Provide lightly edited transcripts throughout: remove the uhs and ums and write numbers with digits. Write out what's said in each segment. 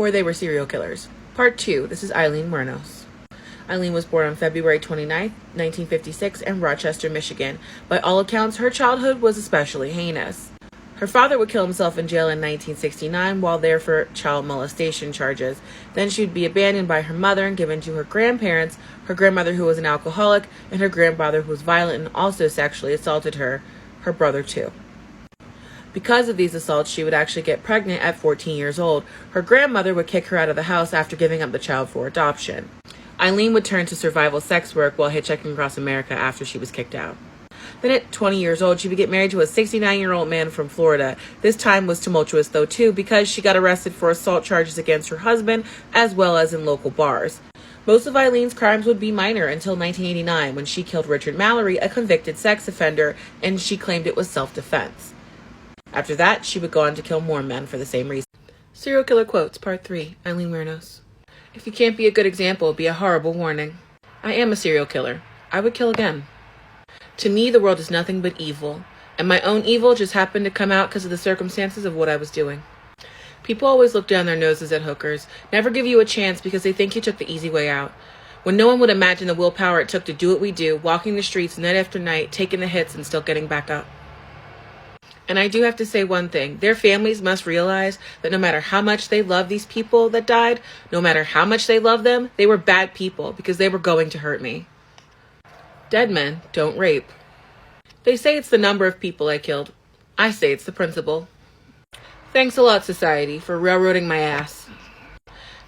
before they were serial killers. Part 2. This is Aileen Wuornos. Aileen was born on February 29, 1956 in Rochester, Michigan. By all accounts, her childhood was especially heinous. Her father would kill himself in jail in 1969 while there for child molestation charges. Then she would be abandoned by her mother and given to her grandparents, her grandmother who was an alcoholic, and her grandfather who was violent and also sexually assaulted her brother too. Because of these assaults, she would actually get pregnant at 14 years old. Her grandmother would kick her out of the house after giving up the child for adoption. Aileen would turn to survival sex work while hitchhiking across America after she was kicked out. Then at 20 years old, she would get married to a 69-year-old man from Florida. This time was tumultuous, though, too, because she got arrested for assault charges against her husband, as well as in local bars. Most of Aileen's crimes would be minor until 1989, when she killed Richard Mallory, a convicted sex offender, and she claimed it was self-defense. After that, she would go on to kill more men for the same reason. Serial Killer Quotes, Part 3, Aileen Wuornos. If you can't be a good example, be a horrible warning. I am a serial killer. I would kill again. To me, the world is nothing but evil, and my own evil just happened to come out because of the circumstances of what I was doing. People always look down their noses at hookers, never give you a chance because they think you took the easy way out. When no one would imagine the willpower it took to do what we do, walking the streets night after night, taking the hits and still getting back up. And I do have to say one thing. Their families must realize that no matter how much they love these people that died, no matter how much they love them, they were bad people because they were going to hurt me. Dead men don't rape. They say it's the number of people I killed. I say it's the principle. Thanks a lot, society, for railroading my ass.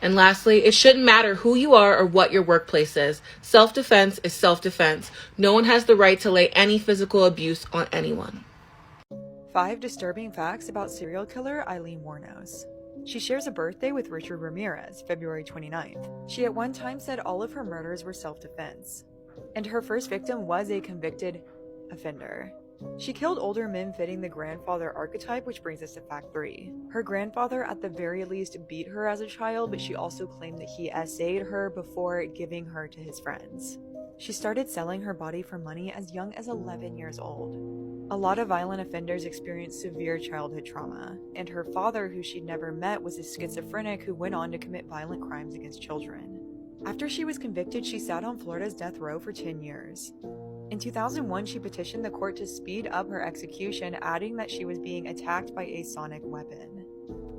And lastly, it shouldn't matter who you are or what your workplace is. Self-defense is self-defense. No one has the right to lay any physical abuse on anyone. 5 disturbing facts about serial killer Aileen Wuornos. She shares a birthday with Richard Ramirez, February 29th. She at one time said all of her murders were self-defense. And her first victim was a convicted offender. She killed older men fitting the grandfather archetype, which brings us to fact 3. Her grandfather at the very least beat her as a child, but she also claimed that he essayed her before giving her to his friends. She started selling her body for money as young as 11 years old. A lot of violent offenders experience severe childhood trauma, and her father, who she'd never met, was a schizophrenic who went on to commit violent crimes against children. After she was convicted, she sat on Florida's death row for 10 years. In 2001, she petitioned the court to speed up her execution, adding that she was being attacked by a sonic weapon.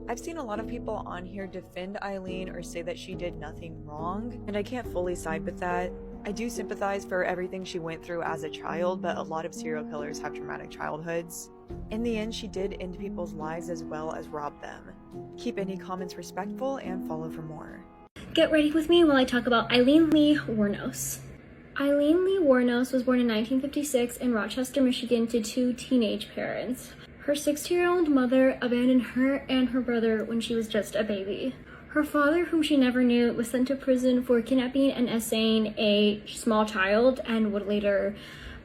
I've seen a lot of people on here defend Aileen or say that she did nothing wrong, and I can't fully side with that. I do sympathize for everything she went through as a child, but a lot of serial killers have traumatic childhoods. In the end, she did end people's lives as well as rob them. Keep any comments respectful and follow for more. Get ready with me while I talk about Aileen Lee Wuornos. Aileen Lee Wuornos was born in 1956 in Rochester, Michigan to 2 teenage parents. Her 60-year-old mother abandoned her and her brother when she was just a baby. Her father, whom she never knew, was sent to prison for kidnapping and essaying a small child and would later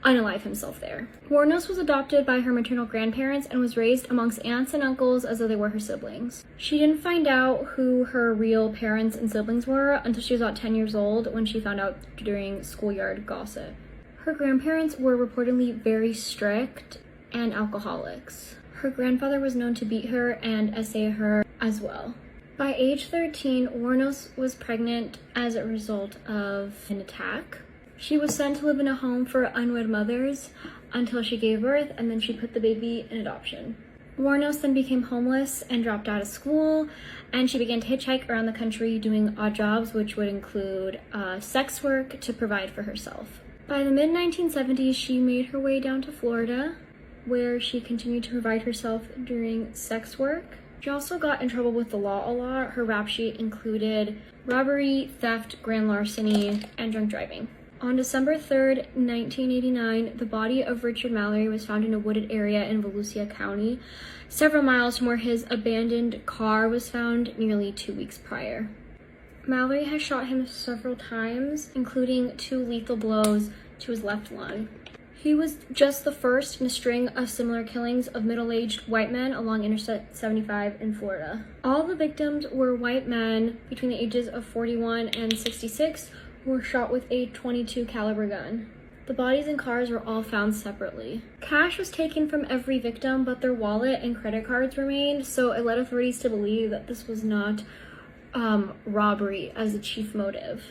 unalive himself there. Wuornos was adopted by her maternal grandparents and was raised amongst aunts and uncles as though they were her siblings. She didn't find out who her real parents and siblings were until she was about 10 years old, when she found out during schoolyard gossip. Her grandparents were reportedly very strict and alcoholics. Her grandfather was known to beat her and essay her as well. By age 13, Wuornos was pregnant as a result of an attack. She was sent to live in a home for unwed mothers until she gave birth, and then she put the baby in adoption. Wuornos then became homeless and dropped out of school, and she began to hitchhike around the country doing odd jobs, which would include sex work to provide for herself. By the mid-1970s, she made her way down to Florida, where she continued to provide herself doing sex work. She also got in trouble with the law a lot. Her rap sheet included robbery, theft, grand larceny, and drunk driving. On December 3rd, 1989, the body of Richard Mallory was found in a wooded area in Volusia County, several miles from where his abandoned car was found nearly 2 weeks prior. Mallory has shot him several times, including 2 lethal blows to his left lung. He was just the first in a string of similar killings of middle-aged white men along Interstate 75 in Florida. All the victims were white men between the ages of 41 and 66 who were shot with a .22 caliber gun. The bodies and cars were all found separately. Cash was taken from every victim, but their wallet and credit cards remained, so it led authorities to believe that this was not robbery as the chief motive.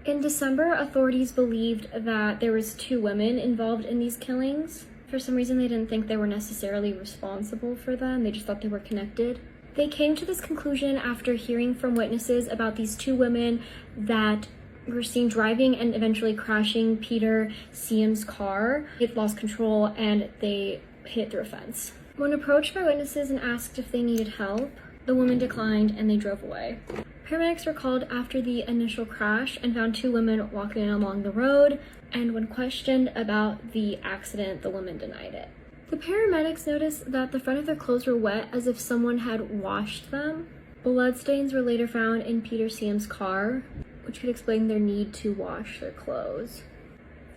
In December, authorities believed that there was 2 women involved in these killings. For some reason, they didn't think they were necessarily responsible for them. They just thought they were connected. They came to this conclusion after hearing from witnesses about these 2 women that were seen driving and eventually crashing Peter Siem's car. It lost control and they hit through a fence. When approached by witnesses and asked if they needed help, the women declined and they drove away. Paramedics were called after the initial crash and found 2 women walking along the road, and when questioned about the accident, the women denied it. The paramedics noticed that the front of their clothes were wet as if someone had washed them. Bloodstains were later found in Peter Siem's car, which could explain their need to wash their clothes.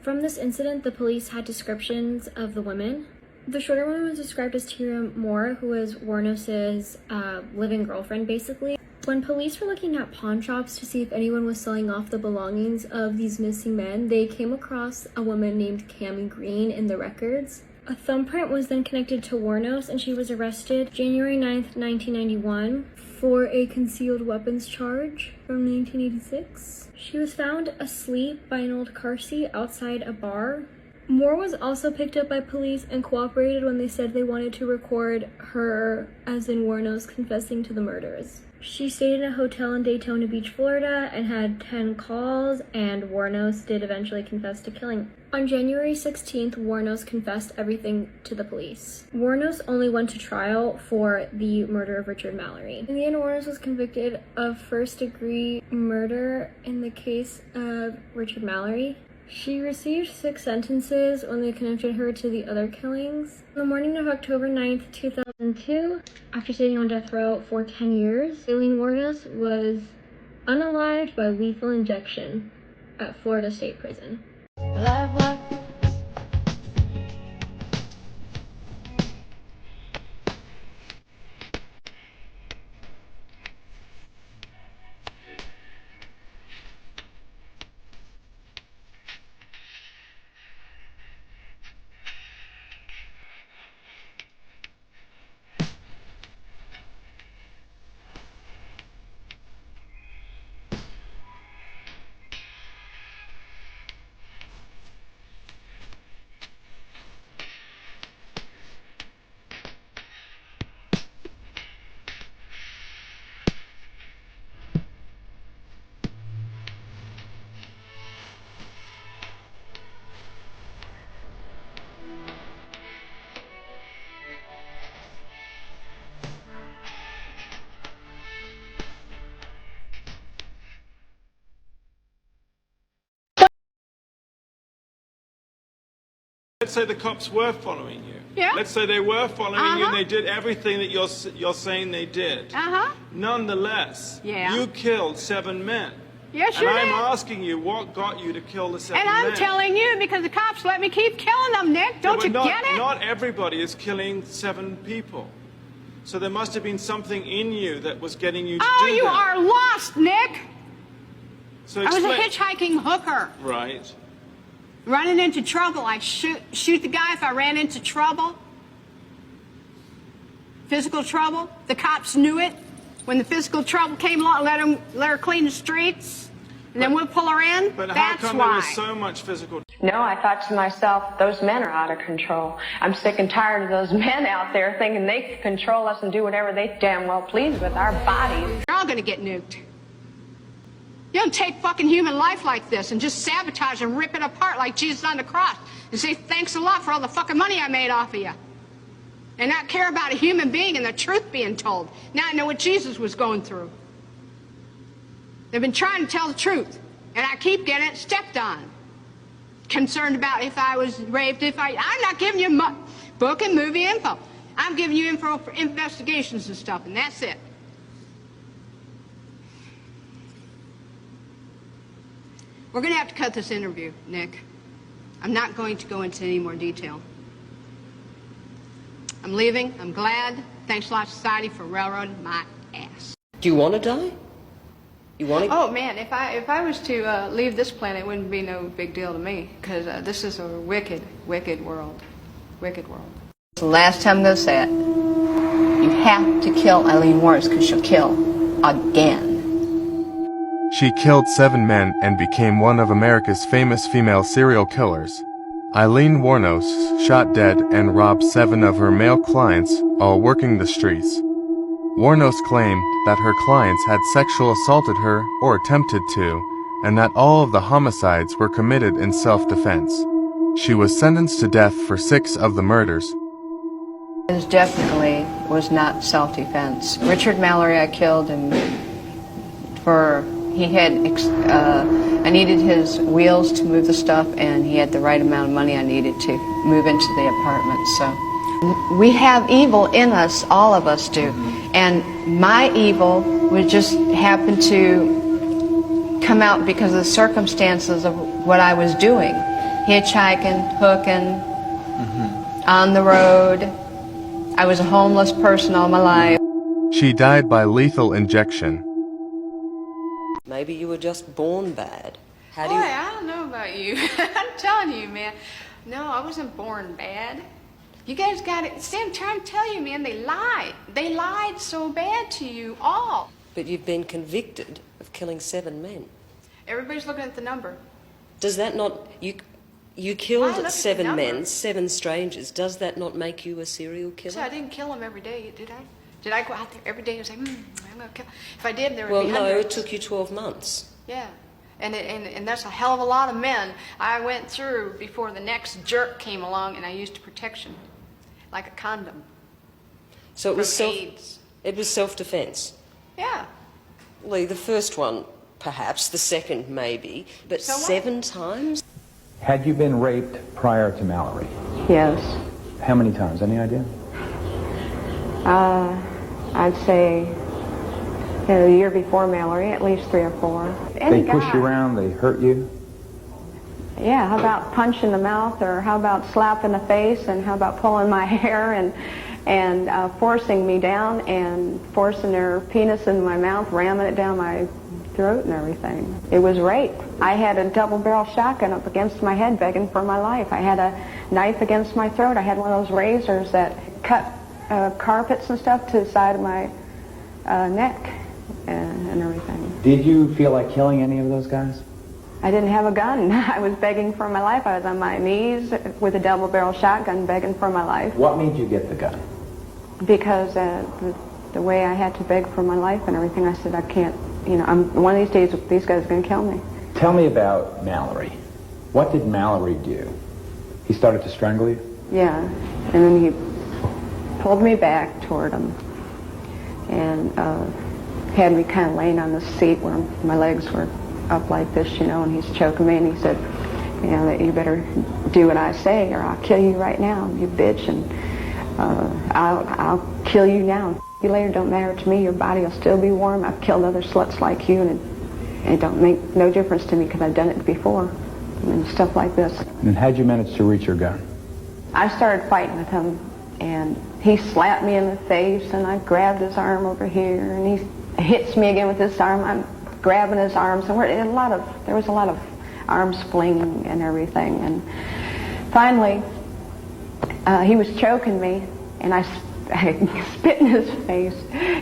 From this incident, the police had descriptions of the women. The shorter woman was described as Tyra Moore, who was Wuornos' live-in girlfriend, basically. When police were looking at pawn shops to see if anyone was selling off the belongings of these missing men, they came across a woman named Cammie Green in the records. A thumbprint was then connected to Wuornos, and she was arrested January 9th, 1991 for a concealed weapons charge from 1986. She was found asleep by an old car seat outside a bar. Moore was also picked up by police and cooperated when they said they wanted to record her, as in Wuornos, confessing to the murders. She stayed in a hotel in Daytona Beach, Florida, and had 10 calls, and Wuornos did eventually confess to killing. On January 16th, Wuornos confessed everything to the police. Wuornos only went to trial for the murder of Richard Mallory. In the end, Wuornos was convicted of first-degree murder in the case of Richard Mallory. She received 6 sentences when they connected her to the other killings. On the morning of October 9th, 2002, after sitting on death row for 10 years, Aileen Wuornos was unalived by lethal injection at Florida State Prison. Let's say the cops were following you. Yeah. Let's say they were following you and they did everything that you're saying they did. Nonetheless, you killed 7 men. Yes, and you I'm did. asking you, what got you to kill the 7 men? And I'm telling you because the cops let me keep killing them, Nick. Don't you get it? Not everybody is killing 7 people. So there must have been something in you that was getting you to do that. Oh, you are lost, Nick. So I was a explain. hitchhiking hooker. Right. Running into trouble. I shoot the guy if I ran into trouble. Physical trouble. The cops knew it. When the physical trouble came along, let her clean the streets. And then we'll pull her in. But how That's come why. there was so much physical? No, I thought to myself, those men are out of control. I'm sick and tired of those men out there thinking they can control us and do whatever they damn well please with our bodies. You're all gonna get nuked. You don't take fucking human life like this and just sabotage and rip it apart like Jesus on the cross and say thanks a lot for all the fucking money I made off of you. And not care about a human being and the truth being told. Now I know what Jesus was going through. They've been trying to tell the truth, and I keep getting it stepped on. Concerned about if I was raped, I'm not giving you book and movie info. I'm giving you info for investigations and stuff, and that's it. We're going to have to cut this interview, Nick. I'm not going to go into any more detail. I'm leaving. I'm glad. Thanks a lot, society, for railroading my ass. Do you want to die? You want to? Oh, man, if I was to leave this planet, it wouldn't be no big deal to me, because this is a wicked, wicked world. Wicked world. The last time I'm going to say it. You have to kill Aileen Wuornos, because she'll kill again. She killed 7 men and became one of America's famous female serial killers. Aileen Wuornos shot dead and robbed 7 of her male clients while working the streets. Wuornos claimed that her clients had sexually assaulted her or attempted to, and that all of the homicides were committed in self-defense. She was sentenced to death for 6 of the murders. It definitely was not self-defense. Richard Mallory I killed him for, I needed his wheels to move the stuff, and he had the right amount of money I needed to move into the apartment. So we have evil in us, all of us do. And my evil would just happen to come out because of the circumstances of what I was doing. Hitchhiking, hooking, on the road. I was a homeless person all my life. She died by lethal injection. Maybe you were just born bad. How do Boy, you... I don't know about you. I'm telling you, man. No, I wasn't born bad. You guys got it. See, I'm trying to tell you, man, they lied. They lied so bad to you all. But you've been convicted of killing 7 men. Everybody's looking at the number. Does that not... You I killed look at the 7 number. men, 7 strangers. Does that not make you a serial killer? So I didn't kill them every day, did I? Did I go out there every day and say, I'm going to kill? If I did, there would be Well, no, hundreds. it took you 12 months. Yeah. And that's a hell of a lot of men I went through before the next jerk came along, and I used protection, like a condom. So it was From AIDS. It was self-defense. Yeah. Lee, the first one, perhaps. The second, maybe. But So what? 7 times? Had you been raped prior to Mallory? Yes. How many times? Any idea? I'd say a year before Mallory, at least 3 or 4. They push you around, they hurt you? Yeah, how about punch in the mouth, or how about slap in the face, and how about pulling my hair and forcing me down and forcing their penis in my mouth, ramming it down my throat and everything. It was rape. I had a double-barrel shotgun up against my head begging for my life. I had a knife against my throat. I had one of those razors that cut carpets and stuff to the side of my neck and everything. Did you feel like killing any of those guys? I didn't have a gun. I was begging for my life. I was on my knees with a double-barrel shotgun begging for my life. What made you get the gun? Because the way I had to beg for my life and everything, I said, I can't, one of these days these guys are going to kill me. Tell me about Mallory. What did Mallory do? He started to strangle you? Yeah, and then he pulled me back toward him and had me kind of laying on the seat where my legs were up like this, and he's choking me, and he said, that you better do what I say or I'll kill you right now, you bitch, and I'll kill you now. You later don't matter to me, your body will still be warm. I've killed other sluts like you, and it don't make no difference to me because I've done it before, and stuff like this. And how'd you manage to reach your gun? I started fighting with him, and he slapped me in the face, and I grabbed his arm over here, and he hits me again with this arm. I'm grabbing his arms, and there was a lot of arms flinging and everything. And finally, he was choking me, and I spit in his face.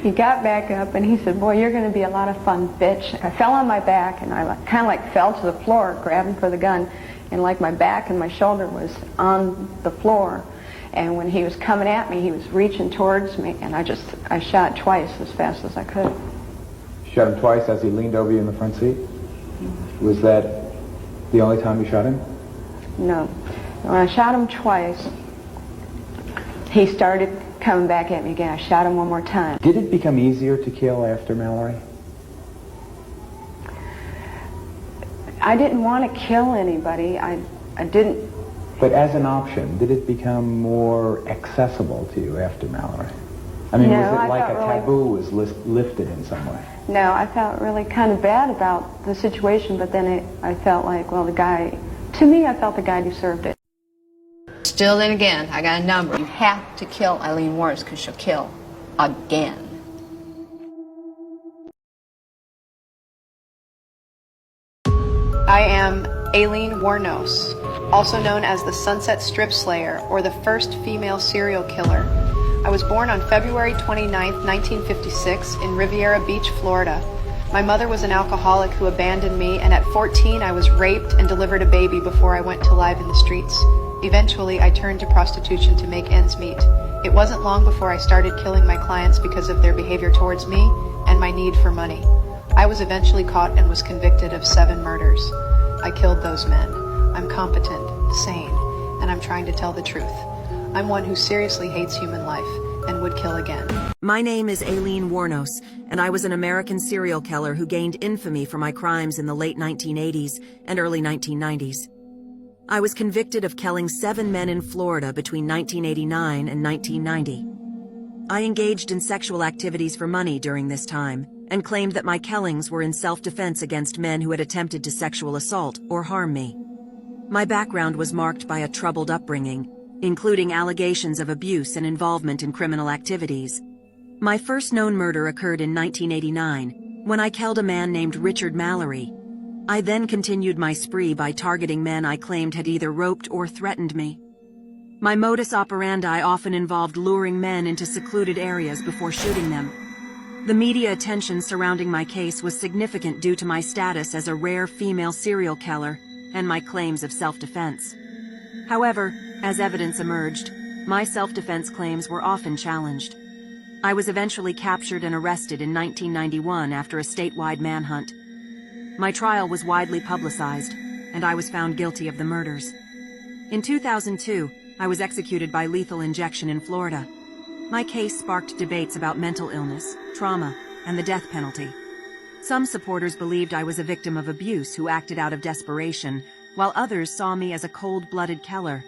He got back up, and he said, boy, you're going to be a lot of fun, bitch. I fell on my back, and I kind of fell to the floor, grabbing for the gun, and my back and my shoulder was on the floor. And when he was coming at me, he was reaching towards me, and I shot twice as fast as I could. Shot him twice as he leaned over you in the front seat? Was that the only time you shot him? No. When I shot him twice, he started coming back at me again. I shot him one more time. Did it become easier to kill after Mallory? I didn't want to kill anybody. I didn't. But as an option, did it become more accessible to you after Mallory? I mean, No, was it I like a felt really- taboo was lifted in some way? No, I felt really kind of bad about the situation, but then I felt like, well, to me, I felt the guy deserved it. Still, then again, I got a number. You have to kill Aileen Wuornos because she'll kill again. I am Aileen Wuornos, also known as the Sunset Strip Slayer or the first female serial killer. I was born on February 29, 1956 in Riviera Beach, Florida. My mother was an alcoholic who abandoned me, and at 14 I was raped and delivered a baby before I went to live in the streets. Eventually, I turned to prostitution to make ends meet. It wasn't long before I started killing my clients because of their behavior towards me and my need for money. I was eventually caught and was convicted of 7 murders. I killed those men. I'm competent, sane, and I'm trying to tell the truth. I'm one who seriously hates human life and would kill again. My name is Aileen Wuornos, and I was an American serial killer who gained infamy for my crimes in the late 1980s and early 1990s. I was convicted of killing 7 men in Florida between 1989 and 1990. I engaged in sexual activities for money during this time and claimed that my killings were in self-defense against men who had attempted to sexual assault or harm me. My background was marked by a troubled upbringing, including allegations of abuse and involvement in criminal activities. My first known murder occurred in 1989, when I killed a man named Richard Mallory. I then continued my spree by targeting men I claimed had either roped or threatened me. My modus operandi often involved luring men into secluded areas before shooting them. The media attention surrounding my case was significant due to my status as a rare female serial killer and my claims of self-defense. However, as evidence emerged, my self-defense claims were often challenged. I was eventually captured and arrested in 1991 after a statewide manhunt. My trial was widely publicized, and I was found guilty of the murders. In 2002, I was executed by lethal injection in Florida. My case sparked debates about mental illness, trauma, and the death penalty. Some supporters believed I was a victim of abuse who acted out of desperation, while others saw me as a cold-blooded killer.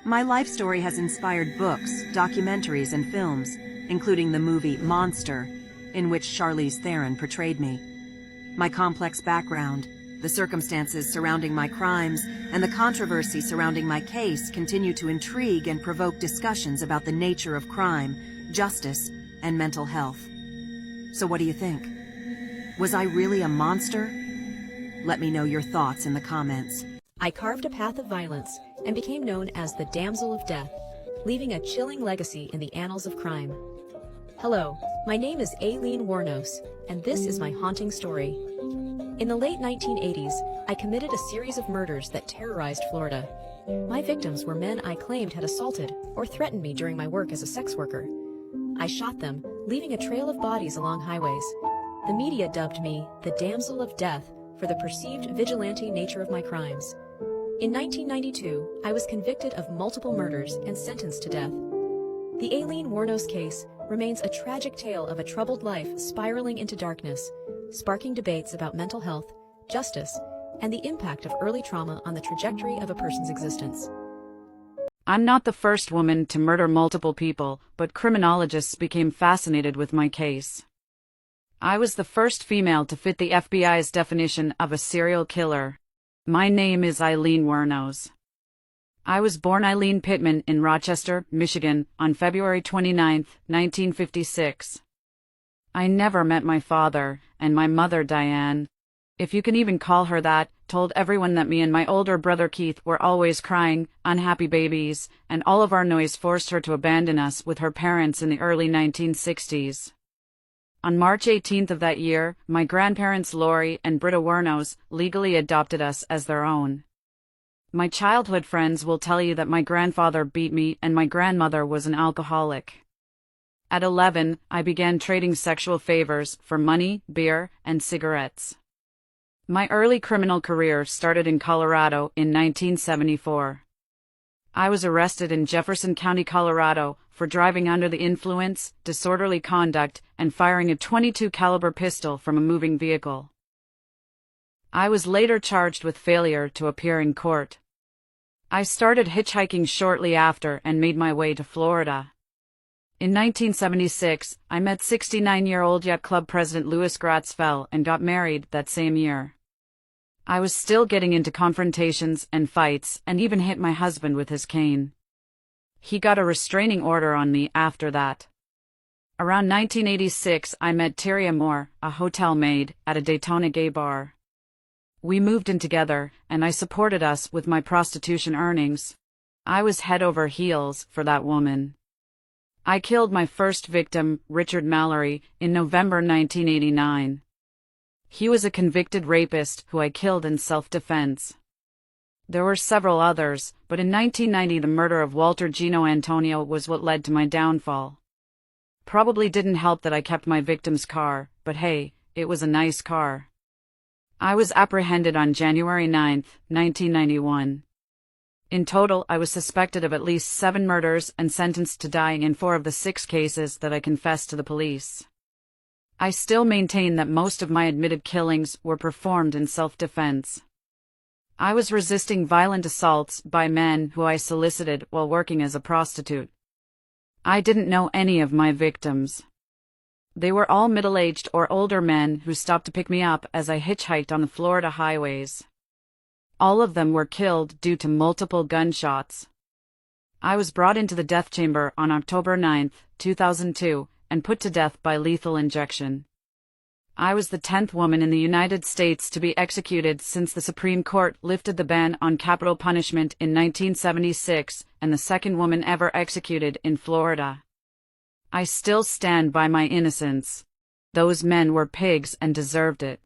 My life story has inspired books, documentaries, and films, including the movie Monster, in which Charlize Theron portrayed me. My complex background, the circumstances surrounding my crimes, and the controversy surrounding my case continue to intrigue and provoke discussions about the nature of crime, justice, and mental health. So what do you think? Was I really a monster? Let me know your thoughts in the comments. I carved a path of violence and became known as the Damsel of Death, leaving a chilling legacy in the annals of crime. Hello, my name is Aileen Wuornos, and this is my haunting story. In the late 1980s, I committed a series of murders that terrorized Florida. My victims were men I claimed had assaulted or threatened me during my work as a sex worker. I shot them, leaving a trail of bodies along highways. The media dubbed me the Damsel of Death for the perceived vigilante nature of my crimes. In 1992, I was convicted of multiple murders and sentenced to death. The Aileen Wuornos case remains a tragic tale of a troubled life spiraling into darkness, sparking debates about mental health, justice, and the impact of early trauma on the trajectory of a person's existence. I'm not the first woman to murder multiple people, but criminologists became fascinated with my case. I was the first female to fit the FBI's definition of a serial killer. My name is Aileen Wuornos. I was born Eileen Pittman in Rochester, Michigan, on February 29, 1956. I never met my father, and my mother, Diane, if you can even call her that, told everyone that me and my older brother Keith were always crying, unhappy babies, and all of our noise forced her to abandon us with her parents in the early 1960s. On March 18th of that year, my grandparents Lori and Britta Wuornos legally adopted us as their own. My childhood friends will tell you that my grandfather beat me and my grandmother was an alcoholic. At 11, I began trading sexual favors for money, beer, and cigarettes. My early criminal career started in Colorado in 1974. I was arrested in Jefferson County, Colorado, for driving under the influence, disorderly conduct, and firing a .22 caliber pistol from a moving vehicle. I was later charged with failure to appear in court. I started hitchhiking shortly after and made my way to Florida. In 1976, I met 69-year-old yacht club president Louis Gratzfell and got married that same year. I was still getting into confrontations and fights and even hit my husband with his cane. He got a restraining order on me after that. Around 1986, I met Tyria Moore, a hotel maid, at a Daytona gay bar. We moved in together, and I supported us with my prostitution earnings. I was head over heels for that woman. I killed my first victim, Richard Mallory, in November 1989. He was a convicted rapist who I killed in self-defense. There were several others, but in 1990 the murder of Walter Gino Antonio was what led to my downfall. Probably didn't help that I kept my victim's car, but hey, it was a nice car. I was apprehended on January 9, 1991. In total, I was suspected of at least 7 murders and sentenced to dying in 4 of the 6 cases that I confessed to the police. I still maintain that most of my admitted killings were performed in self-defense. I was resisting violent assaults by men who I solicited while working as a prostitute. I didn't know any of my victims. They were all middle-aged or older men who stopped to pick me up as I hitchhiked on the Florida highways. All of them were killed due to multiple gunshots. I was brought into the death chamber on October 9, 2002, and put to death by lethal injection. I was the 10th woman in the United States to be executed since the Supreme Court lifted the ban on capital punishment in 1976, and the 2nd woman ever executed in Florida. I still stand by my innocence. Those men were pigs and deserved it.